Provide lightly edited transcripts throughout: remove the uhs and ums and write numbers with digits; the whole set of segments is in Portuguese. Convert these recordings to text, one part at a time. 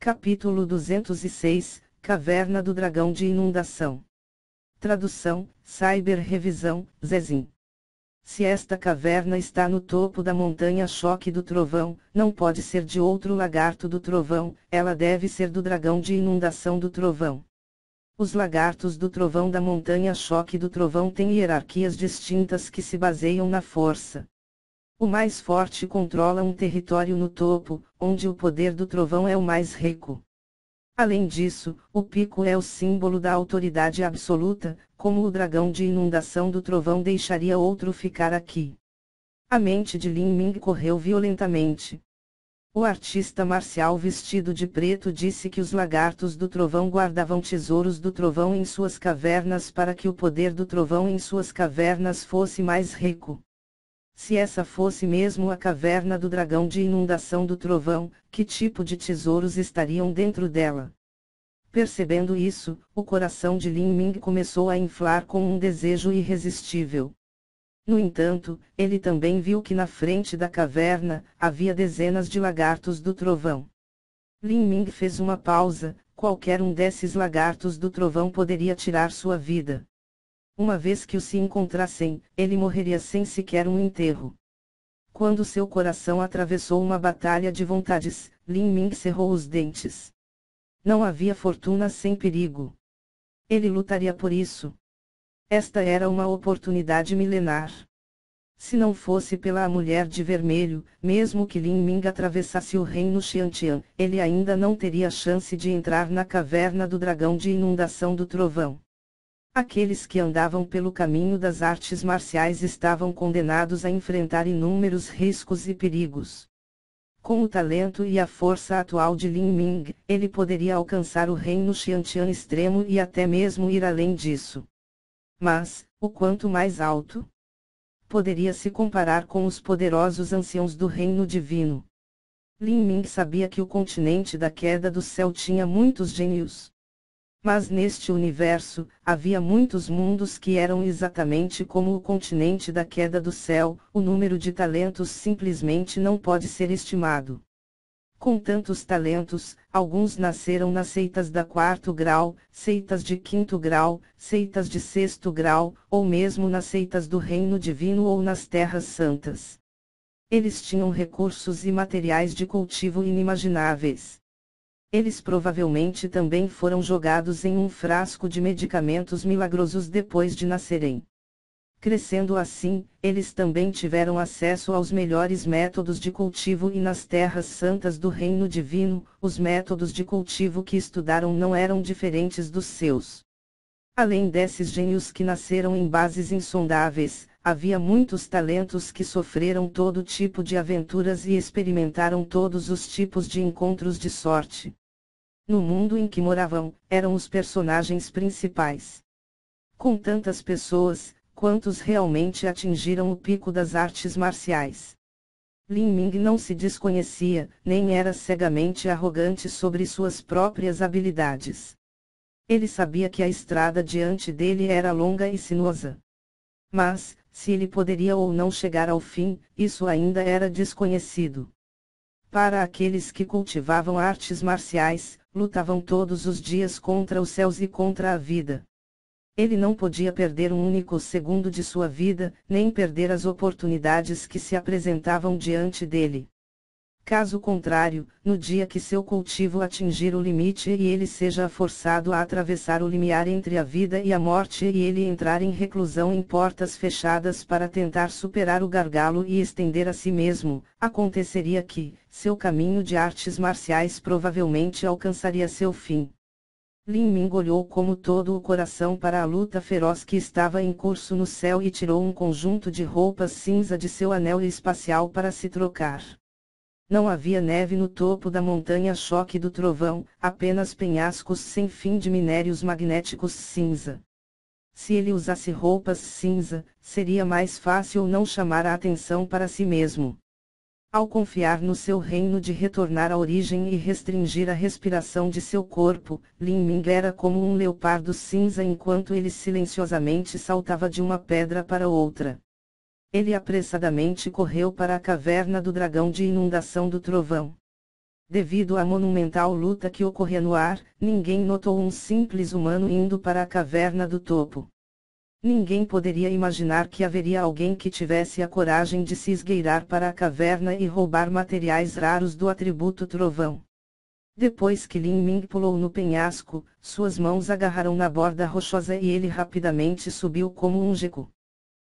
Capítulo 206, Caverna do Dragão de Inundação. Tradução, Cyber Revisão, Zezin. Se esta caverna está no topo da montanha choque do trovão, não pode ser de outro lagarto do trovão, ela deve ser do dragão de inundação do trovão. Os lagartos do trovão da montanha choque do trovão têm hierarquias distintas que se baseiam na força. O mais forte controla um território no topo, onde o poder do trovão é o mais rico. Além disso, o pico é o símbolo da autoridade absoluta, como o dragão de inundação do trovão deixaria outro ficar aqui. A mente de Lin Ming correu violentamente. O artista marcial vestido de preto disse que os lagartos do trovão guardavam tesouros do trovão em suas cavernas para que o poder do trovão em suas cavernas fosse mais rico. Se essa fosse mesmo a caverna do dragão de inundação do trovão, que tipo de tesouros estariam dentro dela? Percebendo isso, o coração de Lin Ming começou a inflar com um desejo irresistível. No entanto, ele também viu que na frente da caverna, havia dezenas de lagartos do trovão. Lin Ming fez uma pausa, qualquer um desses lagartos do trovão poderia tirar sua vida. Uma vez que o se encontrassem, ele morreria sem sequer um enterro. Quando seu coração atravessou uma batalha de vontades, Lin Ming cerrou os dentes. Não havia fortuna sem perigo. Ele lutaria por isso. Esta era uma oportunidade milenar. Se não fosse pela mulher de vermelho, mesmo que Lin Ming atravessasse o reino Xiantian, ele ainda não teria chance de entrar na caverna do dragão de inundação do trovão. Aqueles que andavam pelo caminho das artes marciais estavam condenados a enfrentar inúmeros riscos e perigos. Com o talento e a força atual de Lin Ming, ele poderia alcançar o reino Xiantian extremo e até mesmo ir além disso. Mas, o quanto mais alto? Poderia se comparar com os poderosos anciãos do reino divino. Lin Ming sabia que o continente da queda do céu tinha muitos gênios. Mas neste universo, havia muitos mundos que eram exatamente como o continente da queda do céu, o número de talentos simplesmente não pode ser estimado. Com tantos talentos, alguns nasceram nas seitas da 4º grau, seitas de 5º grau, seitas de 6º grau, ou mesmo nas seitas do reino divino ou nas terras santas. Eles tinham recursos e materiais de cultivo inimagináveis. Eles provavelmente também foram jogados em um frasco de medicamentos milagrosos depois de nascerem. Crescendo assim, eles também tiveram acesso aos melhores métodos de cultivo e nas terras santas do reino divino, os métodos de cultivo que estudaram não eram diferentes dos seus. Além desses gênios que nasceram em bases insondáveis, havia muitos talentos que sofreram todo tipo de aventuras e experimentaram todos os tipos de encontros de sorte. No mundo em que moravam, eram os personagens principais. Com tantas pessoas, quantos realmente atingiram o pico das artes marciais? Lin Ming não se desconhecia, nem era cegamente arrogante sobre suas próprias habilidades. Ele sabia que a estrada diante dele era longa e sinuosa. Mas, se ele poderia ou não chegar ao fim, isso ainda era desconhecido. Para aqueles que cultivavam artes marciais, lutavam todos os dias contra os céus e contra a vida. Ele não podia perder um único segundo de sua vida, nem perder as oportunidades que se apresentavam diante dele. Caso contrário, no dia que seu cultivo atingir o limite e ele seja forçado a atravessar o limiar entre a vida e a morte e ele entrar em reclusão em portas fechadas para tentar superar o gargalo e estender a si mesmo, aconteceria que, seu caminho de artes marciais provavelmente alcançaria seu fim. Lin Ming olhou como todo o coração para a luta feroz que estava em curso no céu e tirou um conjunto de roupas cinza de seu anel espacial para se trocar. Não havia neve no topo da montanha choque do trovão, apenas penhascos sem fim de minérios magnéticos cinza. Se ele usasse roupas cinza, seria mais fácil não chamar a atenção para si mesmo. Ao confiar no seu reino de retornar à origem e restringir a respiração de seu corpo, Lin Ming era como um leopardo cinza enquanto ele silenciosamente saltava de uma pedra para outra. Ele apressadamente correu para a caverna do dragão de inundação do trovão. Devido à monumental luta que ocorria no ar, ninguém notou um simples humano indo para a caverna do topo. Ninguém poderia imaginar que haveria alguém que tivesse a coragem de se esgueirar para a caverna e roubar materiais raros do atributo trovão. Depois que Lin Ming pulou no penhasco, suas mãos agarraram na borda rochosa e ele rapidamente subiu como um geco.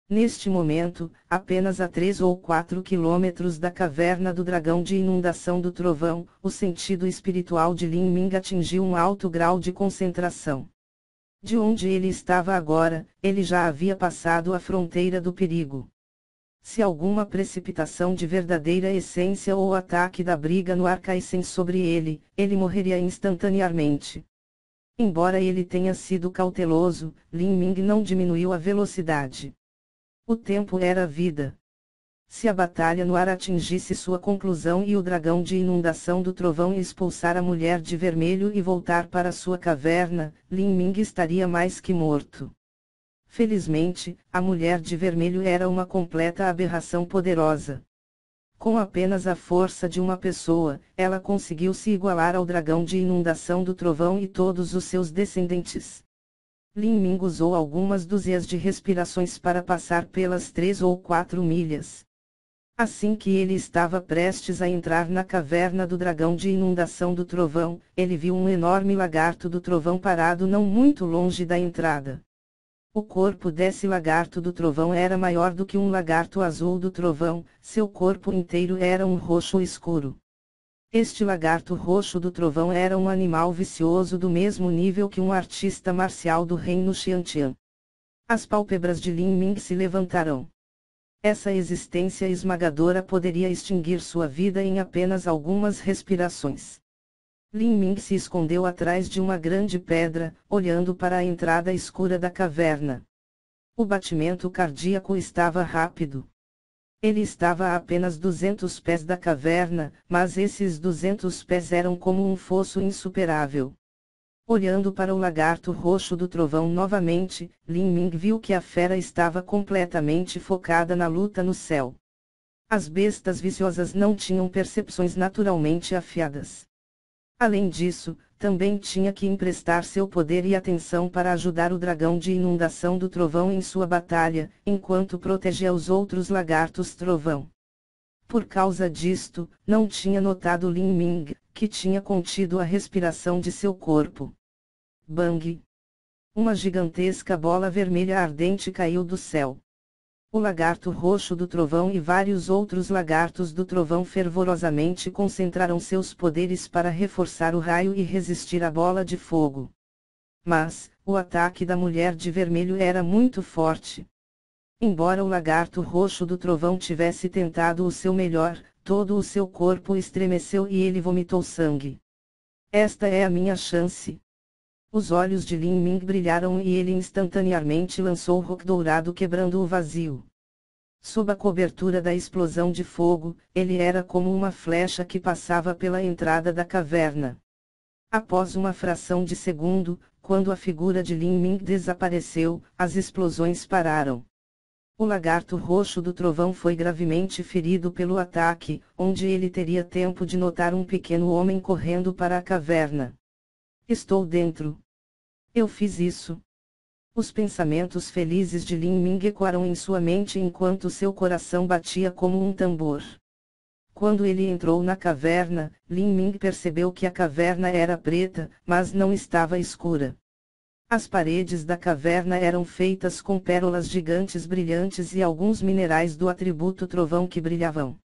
Neste momento, apenas a 3 ou 4 quilômetros da caverna do dragão de inundação do trovão, o sentido espiritual de Lin Ming atingiu um alto grau de concentração. De onde ele estava agora, ele já havia passado a fronteira do perigo. Se alguma precipitação de verdadeira essência ou ataque da briga no ar caíssem sobre ele, ele morreria instantaneamente. Embora ele tenha sido cauteloso, Lin Ming não diminuiu a velocidade. O tempo era vida. Se a batalha no ar atingisse sua conclusão e o dragão de inundação do trovão expulsar a mulher de vermelho e voltar para sua caverna, Lin Ming estaria mais que morto. Felizmente, a mulher de vermelho era uma completa aberração poderosa. Com apenas a força de uma pessoa, ela conseguiu se igualar ao dragão de inundação do trovão e todos os seus descendentes. Lin Ming usou algumas dúzias de respirações para passar pelas 3 ou 4 milhas. Assim que ele estava prestes a entrar na caverna do dragão de inundação do trovão, ele viu um enorme lagarto do trovão parado não muito longe da entrada. O corpo desse lagarto do trovão era maior do que um lagarto azul do trovão, seu corpo inteiro era um roxo escuro. Este lagarto roxo do trovão era um animal vicioso do mesmo nível que um artista marcial do reino Xiantian. As pálpebras de Lin Ming se levantaram. Essa existência esmagadora poderia extinguir sua vida em apenas algumas respirações. Lin Ming se escondeu atrás de uma grande pedra, olhando para a entrada escura da caverna. O batimento cardíaco estava rápido. Ele estava a apenas 200 pés da caverna, mas esses 200 pés eram como um fosso insuperável. Olhando para o lagarto roxo do trovão novamente, Lin Ming viu que a fera estava completamente focada na luta no céu. As bestas viciosas não tinham percepções naturalmente afiadas. Além disso, também tinha que emprestar seu poder e atenção para ajudar o dragão de inundação do trovão em sua batalha, enquanto protegia os outros lagartos trovão. Por causa disto, não tinha notado Lin Ming, que tinha contido a respiração de seu corpo. Bang! Uma gigantesca bola vermelha ardente caiu do céu. O lagarto roxo do trovão e vários outros lagartos do trovão fervorosamente concentraram seus poderes para reforçar o raio e resistir à bola de fogo. Mas, o ataque da mulher de vermelho era muito forte. Embora o lagarto roxo do trovão tivesse tentado o seu melhor, todo o seu corpo estremeceu e ele vomitou sangue. Esta é a minha chance. Os olhos de Lin Ming brilharam e ele instantaneamente lançou o roco dourado quebrando o vazio. Sob a cobertura da explosão de fogo, ele era como uma flecha que passava pela entrada da caverna. Após uma fração de segundo, quando a figura de Lin Ming desapareceu, as explosões pararam. O lagarto roxo do trovão foi gravemente ferido pelo ataque, onde ele teria tempo de notar um pequeno homem correndo para a caverna. Estou dentro. Eu fiz isso. Os pensamentos felizes de Lin Ming ecoaram em sua mente enquanto seu coração batia como um tambor. Quando ele entrou na caverna, Lin Ming percebeu que a caverna era preta, mas não estava escura. As paredes da caverna eram feitas com pérolas gigantes brilhantes e alguns minerais do atributo trovão que brilhavam.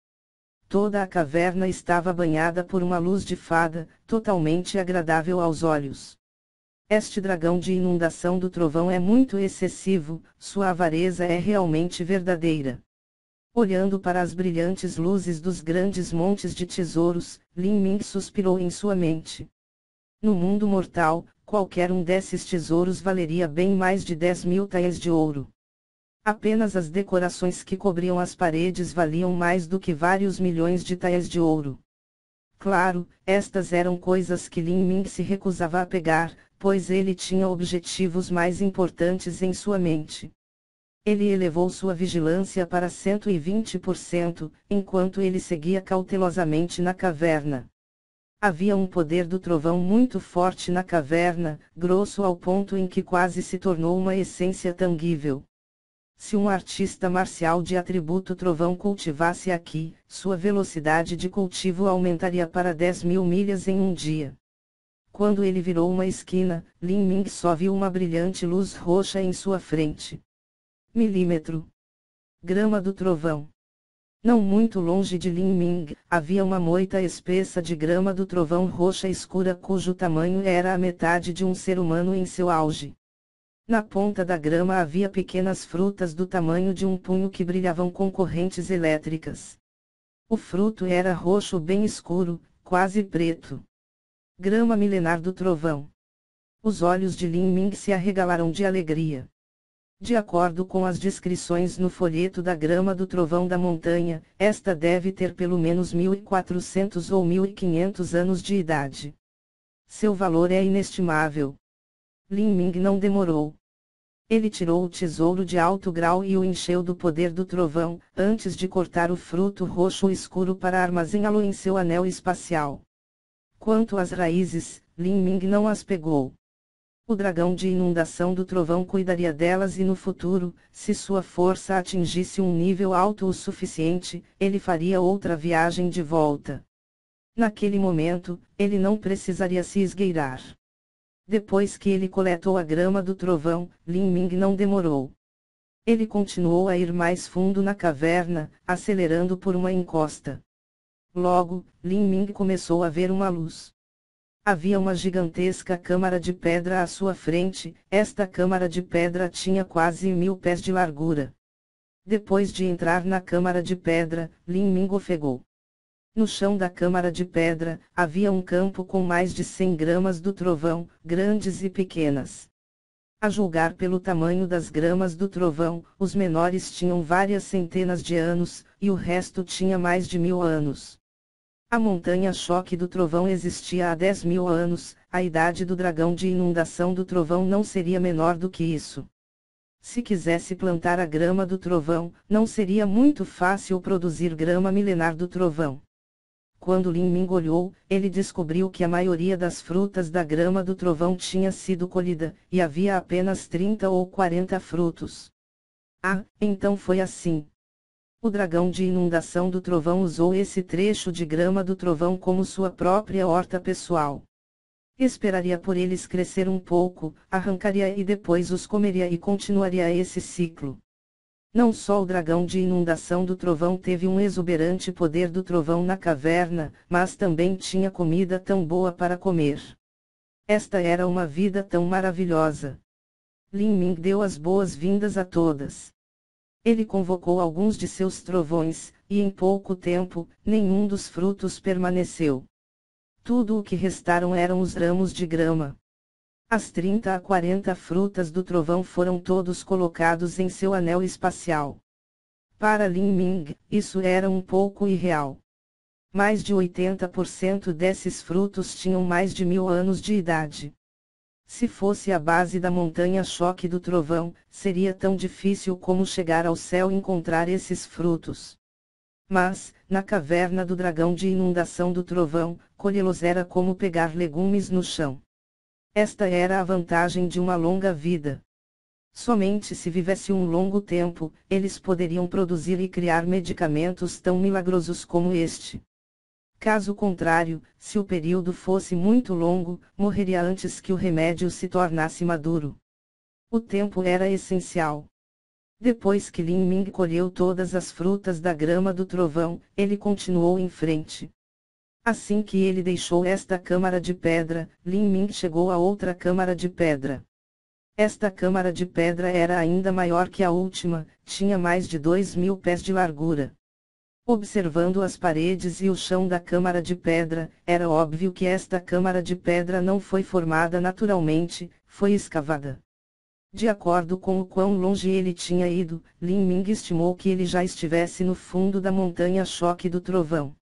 Toda a caverna estava banhada por uma luz de fada, totalmente agradável aos olhos. Este dragão de inundação do trovão é muito excessivo, sua avareza é realmente verdadeira. Olhando para as brilhantes luzes dos grandes montes de tesouros, Lin Ming suspirou em sua mente. No mundo mortal, qualquer um desses tesouros valeria bem mais de 10.000 taels de ouro. Apenas as decorações que cobriam as paredes valiam mais do que vários milhões de taels de ouro. Claro, estas eram coisas que Lin Ming se recusava a pegar, pois ele tinha objetivos mais importantes em sua mente. Ele elevou sua vigilância para 120%, enquanto ele seguia cautelosamente na caverna. Havia um poder do trovão muito forte na caverna, grosso ao ponto em que quase se tornou uma essência tangível. Se um artista marcial de atributo trovão cultivasse aqui, sua velocidade de cultivo aumentaria para 10.000 milhas em um dia. Quando ele virou uma esquina, Lin Ming só viu uma brilhante luz roxa em sua frente. Milímetro. Grama do trovão. Não muito longe de Lin Ming, havia uma moita espessa de grama do trovão roxa escura cujo tamanho era a metade de um ser humano em seu auge. Na ponta da grama havia pequenas frutas do tamanho de um punho que brilhavam com correntes elétricas. O fruto era roxo bem escuro, quase preto. Grama milenar do trovão. Os olhos de Lin Ming se arregalaram de alegria. De acordo com as descrições no folheto da grama do trovão da montanha, esta deve ter pelo menos 1.400 ou 1.500 anos de idade. Seu valor é inestimável. Lin Ming não demorou. Ele tirou o tesouro de alto grau e o encheu do poder do trovão, antes de cortar o fruto roxo escuro para armazená-lo em seu anel espacial. Quanto às raízes, Lin Ming não as pegou. O dragão de inundação do trovão cuidaria delas e no futuro, se sua força atingisse um nível alto o suficiente, ele faria outra viagem de volta. Naquele momento, ele não precisaria se esgueirar. Depois que ele coletou a grama do trovão, Lin Ming não demorou. Ele continuou a ir mais fundo na caverna, acelerando por uma encosta. Logo, Lin Ming começou a ver uma luz. Havia uma gigantesca câmara de pedra à sua frente, esta câmara de pedra tinha quase 1.000 pés de largura. Depois de entrar na câmara de pedra, Lin Ming ofegou. No chão da câmara de pedra, havia um campo com mais de 100 gramas do trovão, grandes e pequenas. A julgar pelo tamanho das gramas do trovão, os menores tinham várias centenas de anos, e o resto tinha mais de 1.000 anos. A montanha-choque do trovão existia há 10.000 anos, a idade do dragão de inundação do trovão não seria menor do que isso. Se quisesse plantar a grama do trovão, não seria muito fácil produzir grama milenar do trovão. Quando Lin Ming olhou, ele descobriu que a maioria das frutas da grama do trovão tinha sido colhida, e havia apenas 30 ou 40 frutos. Ah, então foi assim. O dragão de inundação do trovão usou esse trecho de grama do trovão como sua própria horta pessoal. Esperaria por eles crescer um pouco, arrancaria e depois os comeria e continuaria esse ciclo. Não só o dragão de inundação do trovão teve um exuberante poder do trovão na caverna, mas também tinha comida tão boa para comer. Esta era uma vida tão maravilhosa. Lin Ming deu as boas-vindas a todas. Ele convocou alguns de seus trovões, e em pouco tempo, nenhum dos frutos permaneceu. Tudo o que restaram eram os ramos de grama. As 30 a 40 frutas do trovão foram todos colocados em seu anel espacial. Para Lin Ming, isso era um pouco irreal. Mais de 80% desses frutos tinham mais de 1.000 anos de idade. Se fosse a base da montanha-choque do trovão, seria tão difícil como chegar ao céu e encontrar esses frutos. Mas, na caverna do dragão de inundação do trovão, colhê-los era como pegar legumes no chão. Esta era a vantagem de uma longa vida. Somente se vivesse um longo tempo, eles poderiam produzir e criar medicamentos tão milagrosos como este. Caso contrário, se o período fosse muito longo, morreria antes que o remédio se tornasse maduro. O tempo era essencial. Depois que Lin Ming colheu todas as frutas da grama do trovão, ele continuou em frente. Assim que ele deixou esta câmara de pedra, Lin Ming chegou a outra câmara de pedra. Esta câmara de pedra era ainda maior que a última, tinha mais de 2.000 pés de largura. Observando as paredes e o chão da câmara de pedra, era óbvio que esta câmara de pedra não foi formada naturalmente, foi escavada. De acordo com o quão longe ele tinha ido, Lin Ming estimou que ele já estivesse no fundo da montanha-choque do trovão.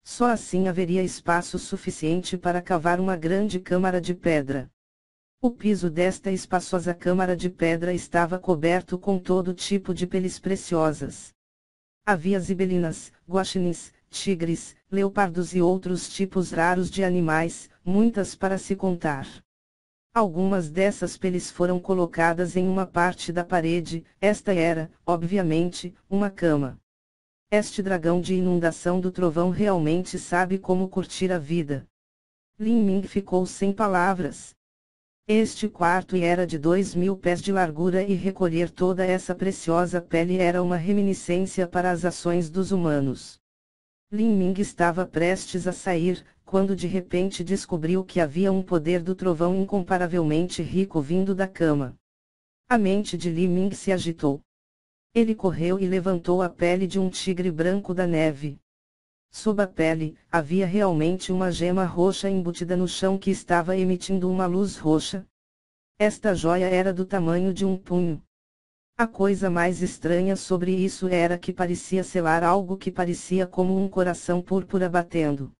Só assim haveria espaço suficiente para cavar uma grande câmara de pedra. O piso desta espaçosa câmara de pedra estava coberto com todo tipo de peles preciosas. Havia zibelinas, guaxinins, tigres, leopardos e outros tipos raros de animais, muitas para se contar. Algumas dessas peles foram colocadas em uma parte da parede, esta era, obviamente, uma cama. Este dragão de inundação do trovão realmente sabe como curtir a vida. Lin Ming ficou sem palavras. Este quarto era de 2.000 pés de largura e recolher toda essa preciosa pele era uma reminiscência para as ações dos humanos. Lin Ming estava prestes a sair, quando de repente descobriu que havia um poder do trovão incomparavelmente rico vindo da cama. A mente de Lin Ming se agitou. Ele correu e levantou a pele de um tigre branco da neve. Sob a pele, havia realmente uma gema roxa embutida no chão que estava emitindo uma luz roxa. Esta joia era do tamanho de um punho. A coisa mais estranha sobre isso era que parecia selar algo que parecia como um coração púrpura batendo.